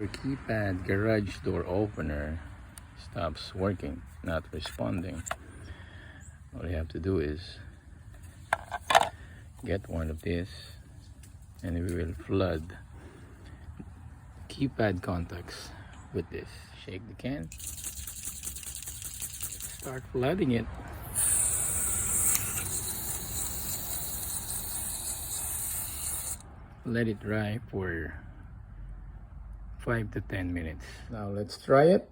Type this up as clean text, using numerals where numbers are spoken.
Door keypad garage door opener stops working, not responding. All you have to do is get one of these and we will flood keypad contacts with this. Shake the can, start flooding it. Let it dry for 5 to 10 minutes. Now let's try it.